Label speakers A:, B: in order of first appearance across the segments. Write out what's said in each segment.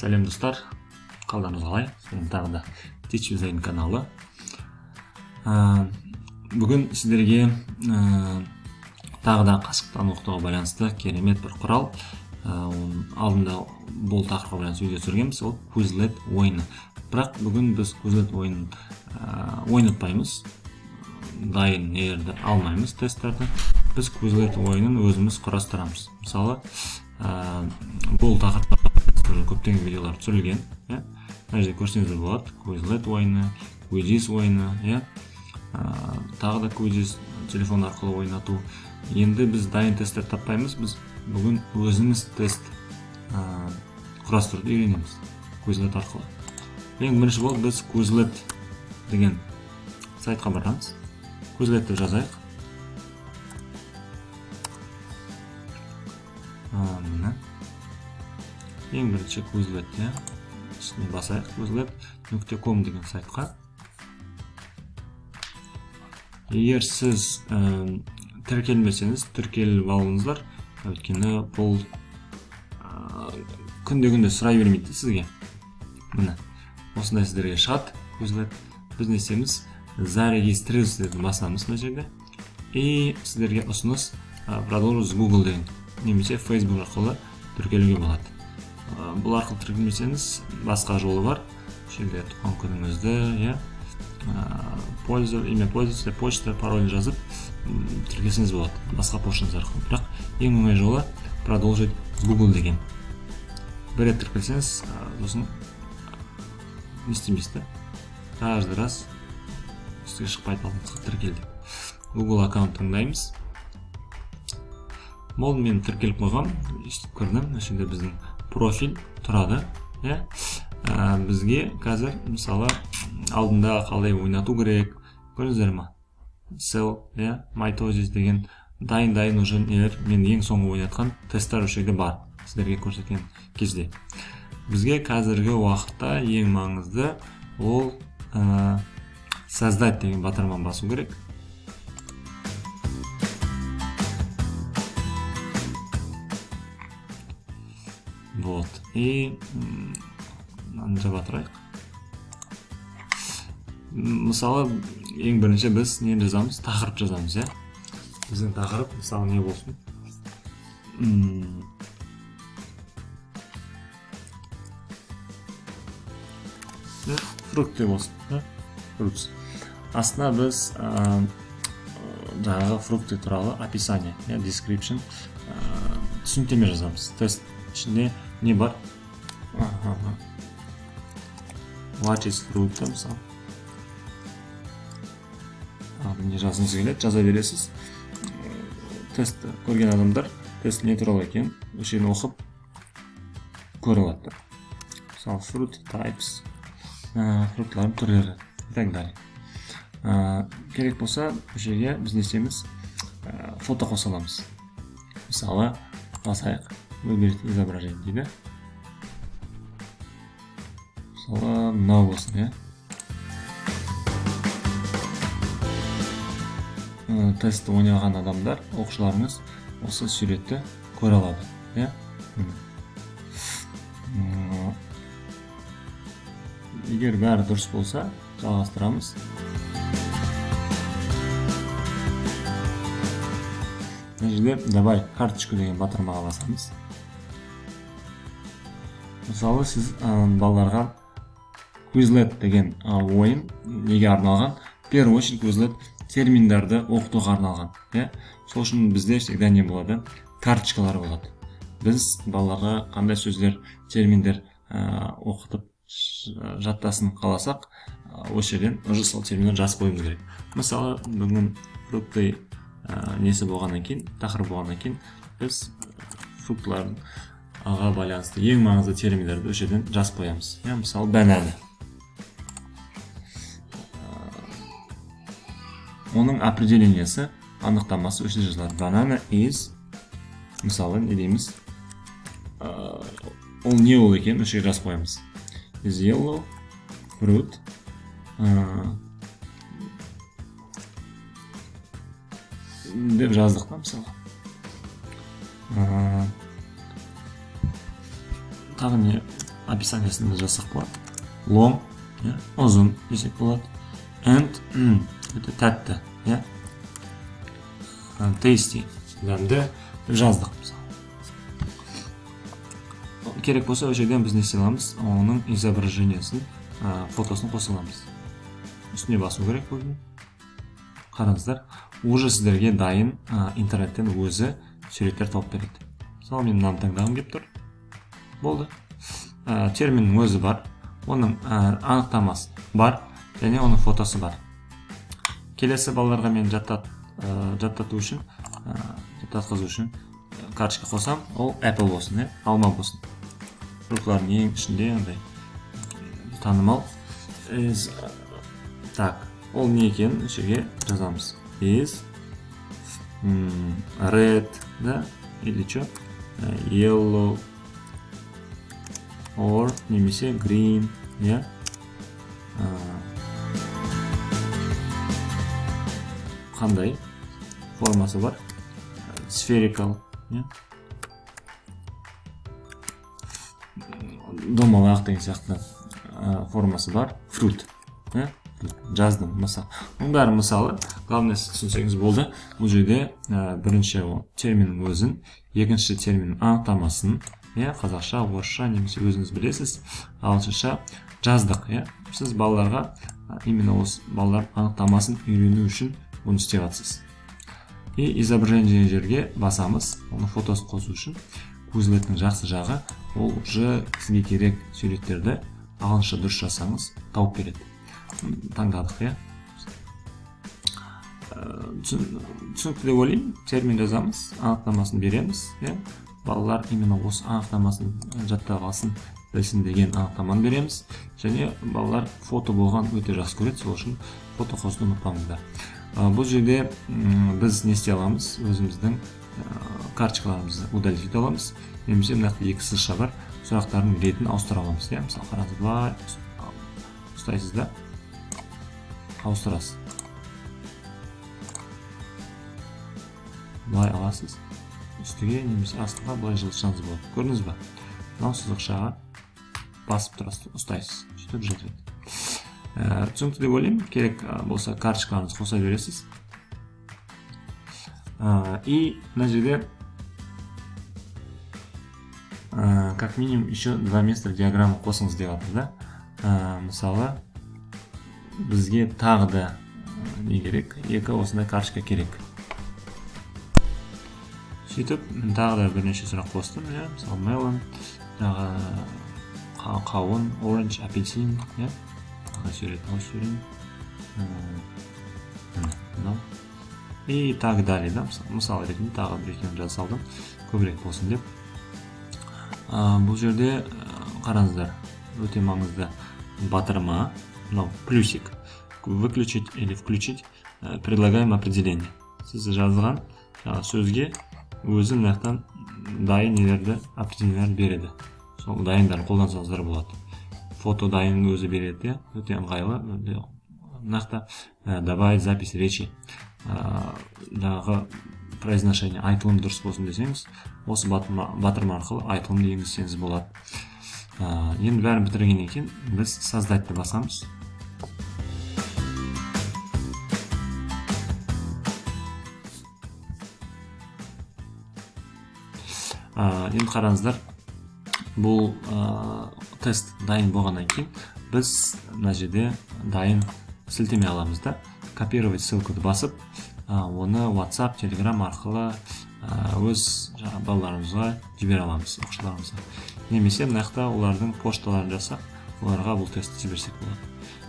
A: Сәлем достар, қалдарыңыз қалай? Сәлем тағы да Teach with Zain каналы. Бүгін сіздерге тағы да қашықтан оқытуға байланысты керемет бір құрал. Алдында бұл тақырыпқа байланысты видео түсіргенбіз, ол Quizlet ойыны. Бірақ бүгін біз Quizlet ойынын ойнатпаймыз, дайын нелерді алмаймыз тесттарды. Біз Quizlet ойынын өзіміз құрастырамыз. Мысалы, бұл тақырыпқа көптеген видеолар түсірілген, мына жерде көрсеңіздер болады. Quizlet ойыны, Quiz ойыны, тағы да Quiz телефон арқылы ойнату. Енді біз дайын тесттер таппаймыз, біз бүгін өзіміз тест құрастыруды үйренеміз Quizlet арқылы. Ең бірінші болып біз Quizlet деген сайтқа барамыз. Quizlet деп жазайық. Ең бірінші Quizlet, үстіне басайық. Quizlet.com деген сайтқа. Егер сіз тіркелмесеңіз, тіркеліп алыңыздар. Өйткені бұл күнде сұрай бермейді сізге. Міне, осындай сіздерге шығады Quizlet. Біз не істейміз? Зарегистрироваться деп басамыз мына жерде. И сіздерге ұсыныс продолжить Google деген, немесе Facebook арқылы тіркелуге болады. Бұл арқылы тіркелмесеңіз, басқа жолы бар. Жерде туған күніңізді, имя пользователя, почта, пароль жазып тіркелсеңіз болады. Басқа поштаңыз арқылы. Бірақ ең оңай жолы продолжить Google деген. Бір рет тіркелсеңіз, сосын не істемейсіз. Каждый раз үстіге шықпайды, тіркелді. Google аккаунт таңдаймыз. Бұл мен тіркеліп қойғам, естіп көрдім. Өшінде біздің профиль тұрады. Бізге қазір, мысалы, алдында қалай ойнату керек. Көрдіңіздер ме? Sell, Mitosis деген дайын уже нелер, мен ең соңғы ойнатқан тесттер өшеге бар. Сіздерге көрсеткен кезде. Бізге қазіргі уақытта ең маңызды ол создать деген батырман басу керек. Вот. И жаба тұрайық. Мысалы, ең бірінші біз не жазамыз? Тақырып жазамыз, Біздің тақырып, мысалы, не болсын? Фрукт деп болсын. Фрукт. Астына біз жаңағы фрукты туралы описание, description, түсініктеме жазамыз. Тест ішінде не бар? What is fruit, мысалы. Не жазыңыз келеді, жаза бересіз. Тест көрген адамдар тест не туралы екен, өшені оқып көре алады. Мысалы, fruit types, фруктлардың түрлері, и так далее. Керек болса, өшеге біз не істейміз? Фото қоса аламыз. Мысалы, басайық. Выберите изображение дейді. Мысалы, мынау болсын, Тесті ойнаған адамдар, оқушыларыңыз осы суретті көре алады, Егер бәрі дұрыс болса, жалғастырамыз. Жерде давай карточку деген батырмаға басамыз. Мысалы, сіз балаларға Quizlet деген ойын неге арналған? В первую очередь Quizlet терминдарды оқытуға арналған. Сол үшін бізде всегда не болады? Карточкалар болады. Біз балаларға қандай сөздер, терминдер оқытып жаттасын қаласақ, осы жерден уже сол терминдер жазып қоюымыз керек. Мысалы, бүгін фрукты несі болғаннан кейін, тақырып болғаннан кейін, біз фруктларға байланысты ең маңызды терминдерді осы жерден жазып қоямыз. Мысалы, банана. Оның определениясы, анықтамасы осы жазылады. Banana is, мысалы, не дейміз? Ол не ол екен, осы жерге жазып қоямыз. Is yellow fruit деп жаздық та, мысалы. Тағы не описаниесінде жазсақ болады. Long, ұзын десек болады. And өте тәтті, tasty, дәмді жаздық. Керек болса, ол жерден біз не істей аламыз? Оның изображениесін, фотосын қоса аламыз. Үстіне басу керек болды. Қараңыздар, уже сіздерге дайын интернеттен өзі суреттер тауып береді. Мысалы, мен мынаны таңдағым келіп тұр. Болды. Терминнің өзі бар, оның анықтамасы бар, және оның фотосы бар. Келесі балаларға мен жаттатқызу үшін карточка қосам, ол Apple болсын, алма болсын. Бұлардың ең ішінде андай танымал. Так, ол не екен, үшеге жазамыз. Is red, да, или что? Yellow or немесе green, қандай формасы бар? Spherical, домалақ деген сияқты формасы бар. Fruit, жаздым, мысал. Оның бәрі мысалы, главное түсінсеңіз болды. Бұл жерде бірінші терминнің өзін, екінші терминнің анықтамасын, қазақша, орысша, немесе өзіңіз білесіз, ағылшынша жаздық. Сіз балаларға, именно осы балалар анықтамасын үйрену үшін оны істеп жатсыз. И изображение жерге басамыз, оны фотосын қосу үшін. Quizlet'нің жақсы жағы, ол уже сізге керек суреттерді ағылшынша дұрыс жасаңыз, тауып береді. Таңдадық, түсінікті деп ойлаймын. Термин жазамыз, анықтамасын береміз, балалар именно осы анықтамасын жаттап алсын, білсін деген анықтаманы береміз. Және балалар фото болған өте жақсы көреді, сол үшін фото қосуды ұмытпаңыздар. Бұл жерде біз не істей аламыз? Өзіміздің карточкаларымызды удалить ете аламыз. Немесе мынақты екі сызықша бар, сұрақтардың ретін ауыстыра аламыз. Мысалы, қараңыз, былай ұстайсыз да, ауыстырасыз. Былай аласыз, үстіге немесе астыға былай жылытсаңыз болады. Көрдіңіз ба? Мынау сызықшаға басып тұрасыз, ұстайсыз. Сөйтіп жылытады. Түсінікті деп ойлаймын. Керек болса карточкаларыңызды қоса бересіз. И мына жерде как минимум еще 2 места диаграмма қосыңыз деп жатыр да. Мысалы, бізге тағы да не керек? Екі осындай карточка керек. Сөйтіп, мен тағы да бірнеше сұрақ қостым. Мысалы, melon, қауын, orange, апельсин, сурет. И так далее, да, мысалы ретінде тағы бір екеуін жаза салдым, көбірек болсын деп. Бұл жерде қараңыздар, өте маңызды батырма, плюсик. Выключить или включить предлагаем определение. Сіз жазған сөзге өзі мынаяқтан дайын нелерді определениелер береді. Сол дайындарын қолдансаңыздар болады. Фото дайын өзі береді, өте ыңғайлы. Мынақта давай запись речи. Дағы произношение, айтылым дұрыс болсын десеңіз, осы батырма арқылы айтылымды енгізсеңіз болады. Енді бәрін бітіргеннен кейін біз создатьты басамыз. Енді қараңыздар, бұл тест дайын болғаннан кейін біз мына жерде дайын сілтеме аламыз да, копировать ссылканы басып, оны WhatsApp, Telegram арқылы өз балаларымызға жібере аламыз, оқушыларымызға. Немесе мынаяқта олардың пошталарын жасап, оларға бұл тестті жіберсек болады.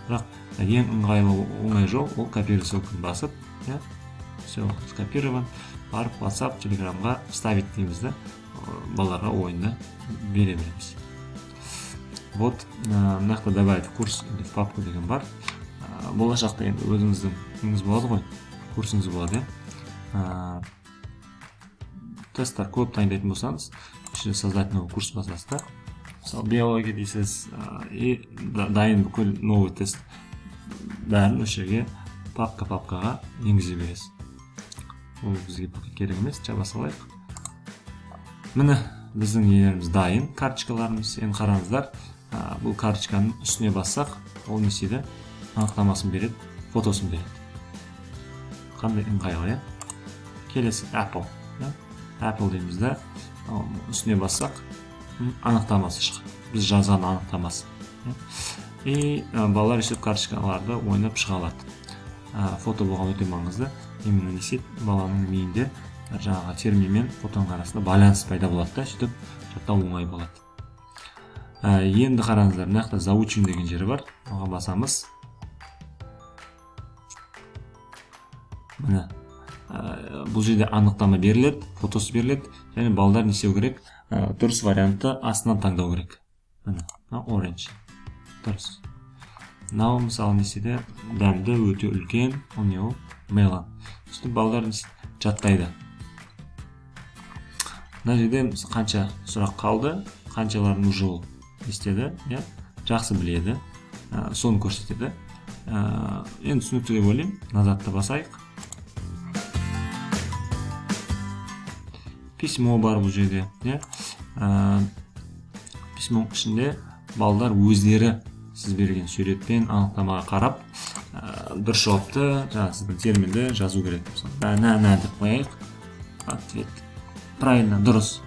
A: Бірақ ең ыңғайлы оңай жол, ол копировать ссылканы басып, все скопирован, барып WhatsApp, Telegramға вставить дейміз да, балаларға ойынды бере береміз. Вот, мынаяқта добавить курс или в папку деген бар. Болашақта енді өзіңіздің неңіз болады ғой, курсыңыз болады. Тесттар көп дайындайтын болсаңыз, создать новый курс басасыздар. Мысалы, биология дейсіз, и дайын бүкіл новый тест бәрін осы жерге папкаға енгізе бересіз. Ол бізге керек емес, жаба салайық. Міне, біздің нелеріміз дайын, карточкаларымыз. Енді қараңыздар, бұл карточканың үстіне бассақ, ол не істейді? Анықтамасын береді, фотосын береді. Қандай ыңғайлы, иә? Келесі Apple. Apple дейміз де, үстіне бассақ, анықтамасы шығады. Біз жазған анықтамасы. И балалар есеп карточкаларды ойнап шыға алады. Фото болған өте маңызды. Именно не істейді? Баланың миінде жаңағы термин мен фотоның арасында байланыс пайда болады да, сөйтіп жаттау оңай болады. Енді қараңыздар, мына жақта заучим деген жері бар. Оған басамыз. Міне, бұл жерде анықтама беріледі, фотосы беріледі, және балдар не істеу керек? Дұрыс вариантты астынан таңдау керек. Міне, orange. Дұрыс. Мынау мысалы не істейді? Дәмді, өте үлкен, ол не ол? Мелон. Сөйтіп балдар жаттайды. Мына жерде қанша сұрақ қалды, қаншаларын уже ол істеді, жақсы біледі, соны көрсетеді. Енді түсінікті деп ойлаймын, назадты басайық. Письмо бар бұл жерде. Письмоның ішінде балдар өздері сіз берген суретпен анықтамаға қарап, дұрыс жауапты, сіздің терминді жазу керек. Банана деп қояйық. Ответ. Правильно, дұрыс.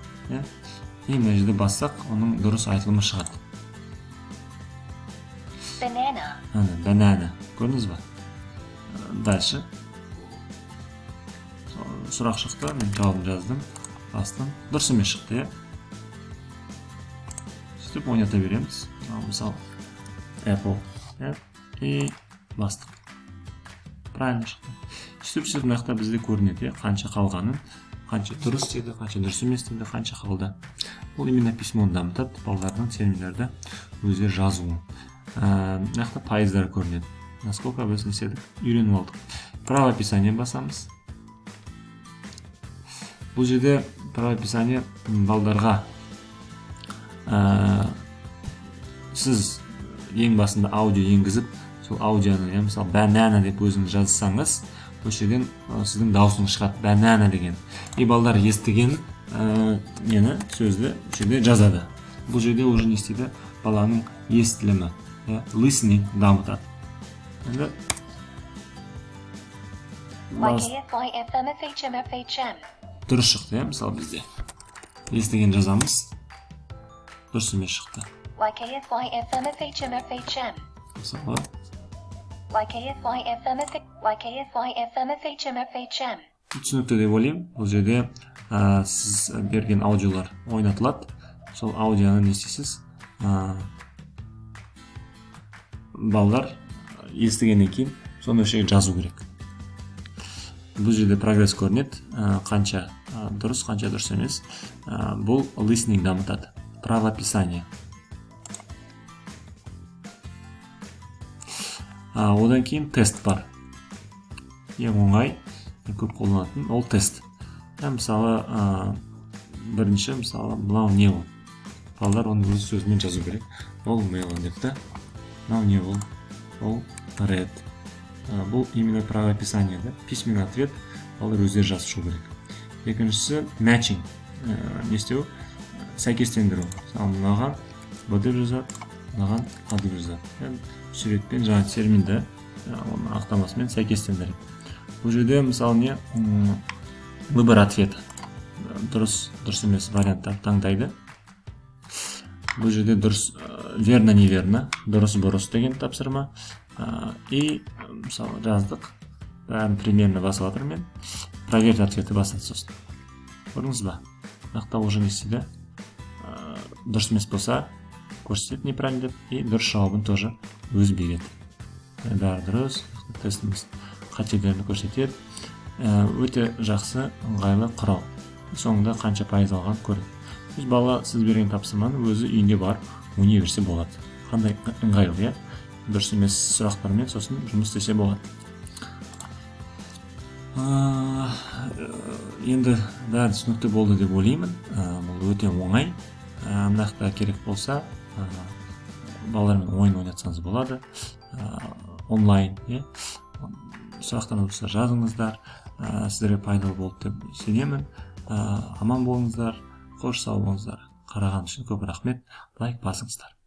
A: И мына жерде бассақ, оның дұрыс айтылымы шығады.
B: Banana.
A: Banana. Көрдіңіз ба? Дальше. Сұрақ шықты, мен жауабын жаздым. Бастым. Дұрыс емес шықты, сөйтіп ойната береміз. Мысалы, Apple. И бастық. Правильно шықты. Сөйтіп мына бізде көрінеді, қанша қалғанын, қанша дұрыс деді, қанша дұрыс емес деді, қанша қалды. Бұл именно письмоны дамытады, балалардың терминдерді өздері жазуы. Мына пайыздар көрінеді. Насколько біз не істедік? Үйреніп алдық. Правописание басамыз. Бұл жерде правописание балдарға сіз ең басында аудио енгізіп, сол аудионы, мысалы, банана деп өзіңіз жазсаңыз, бұл жерден сіздің даусыңыз шығады, банана деген. И балдар естіген сөзді жерде жазады. Бұл жерде уже не істейді? Баланың естілімі, listening дамытады. Енді дұрыс шықты, мысалы бізде. Естіген жазамыз. Дұрыс емес шықты. Мысалы. Түсінікті деп ойлаймын. Бұл жерде сіз берген аудиолар ойнатылады. Сол аудионы не істейсіз? Балдар естігеннен кейін соны өшеге жазу керек. Бұл жерде прогресс көрінеді, қанша дұрыс, қанша дұрыс емес. Бұл listening дамытады. Правописание. Одан кейін тест бар. Ең оңай, көп қолданатын, ол тест. Мысалы, бірінші, мынау не ол? Балдар оны өз сөзімен жазу керек. Ол мелон депті. Мынау не ол? Ол red. Бұл именно правописание, письменный ответ, балдар өздері жазышу керек. Екіншісі matching. Не істеу? Сәйкестендіру. Мынаған Б деп жазады, мынаған А деп жазады. Суретпен жаңа терминді анықтамасымен сәйкестендіреді. Бұл жерде мысалы не? Выбор ответа. Дұрыс емес варианттар таңдайды. Бұл жерде дұрыс, верно, неверно, дұрыс, бұрыс деген тапсырма. И мысалы жаздық. Бәрін примерно басып жатырмын мен. Проверь ответі басады сосын. Көрдіңіз ба? Мақта уже не істейді? Дұрыс емес болса, көрсетеді неправильно деп, и дұрыс жауабын тоже өз береді. Бәрі дұрыс, тестіміз қателерді көрсетеді. Өте жақсы, ыңғайлы құрал. Соңында қанша пайыз алған көреді. Бала сіз берген тапсырманы өзі үйінде бар ойнай берсе болады. Қандай ыңғайлы, дұрыс емес сұрақтармен сосын жұмыс істесе болады. Енді бәрі түсінікті болды деп ойлаймын. Бұл өте оңай. Мынақта керек болса, балалармен ойын ойнатсаңыз болады. Онлайн, сұрақтарыңыз болса жазыңыздар. Сіздерге пайдалы болды деп сенемін. Аман болыңыздар. қош сау болыңыздар. Қараған үшін көп рахмет. Лайк басыңыздар.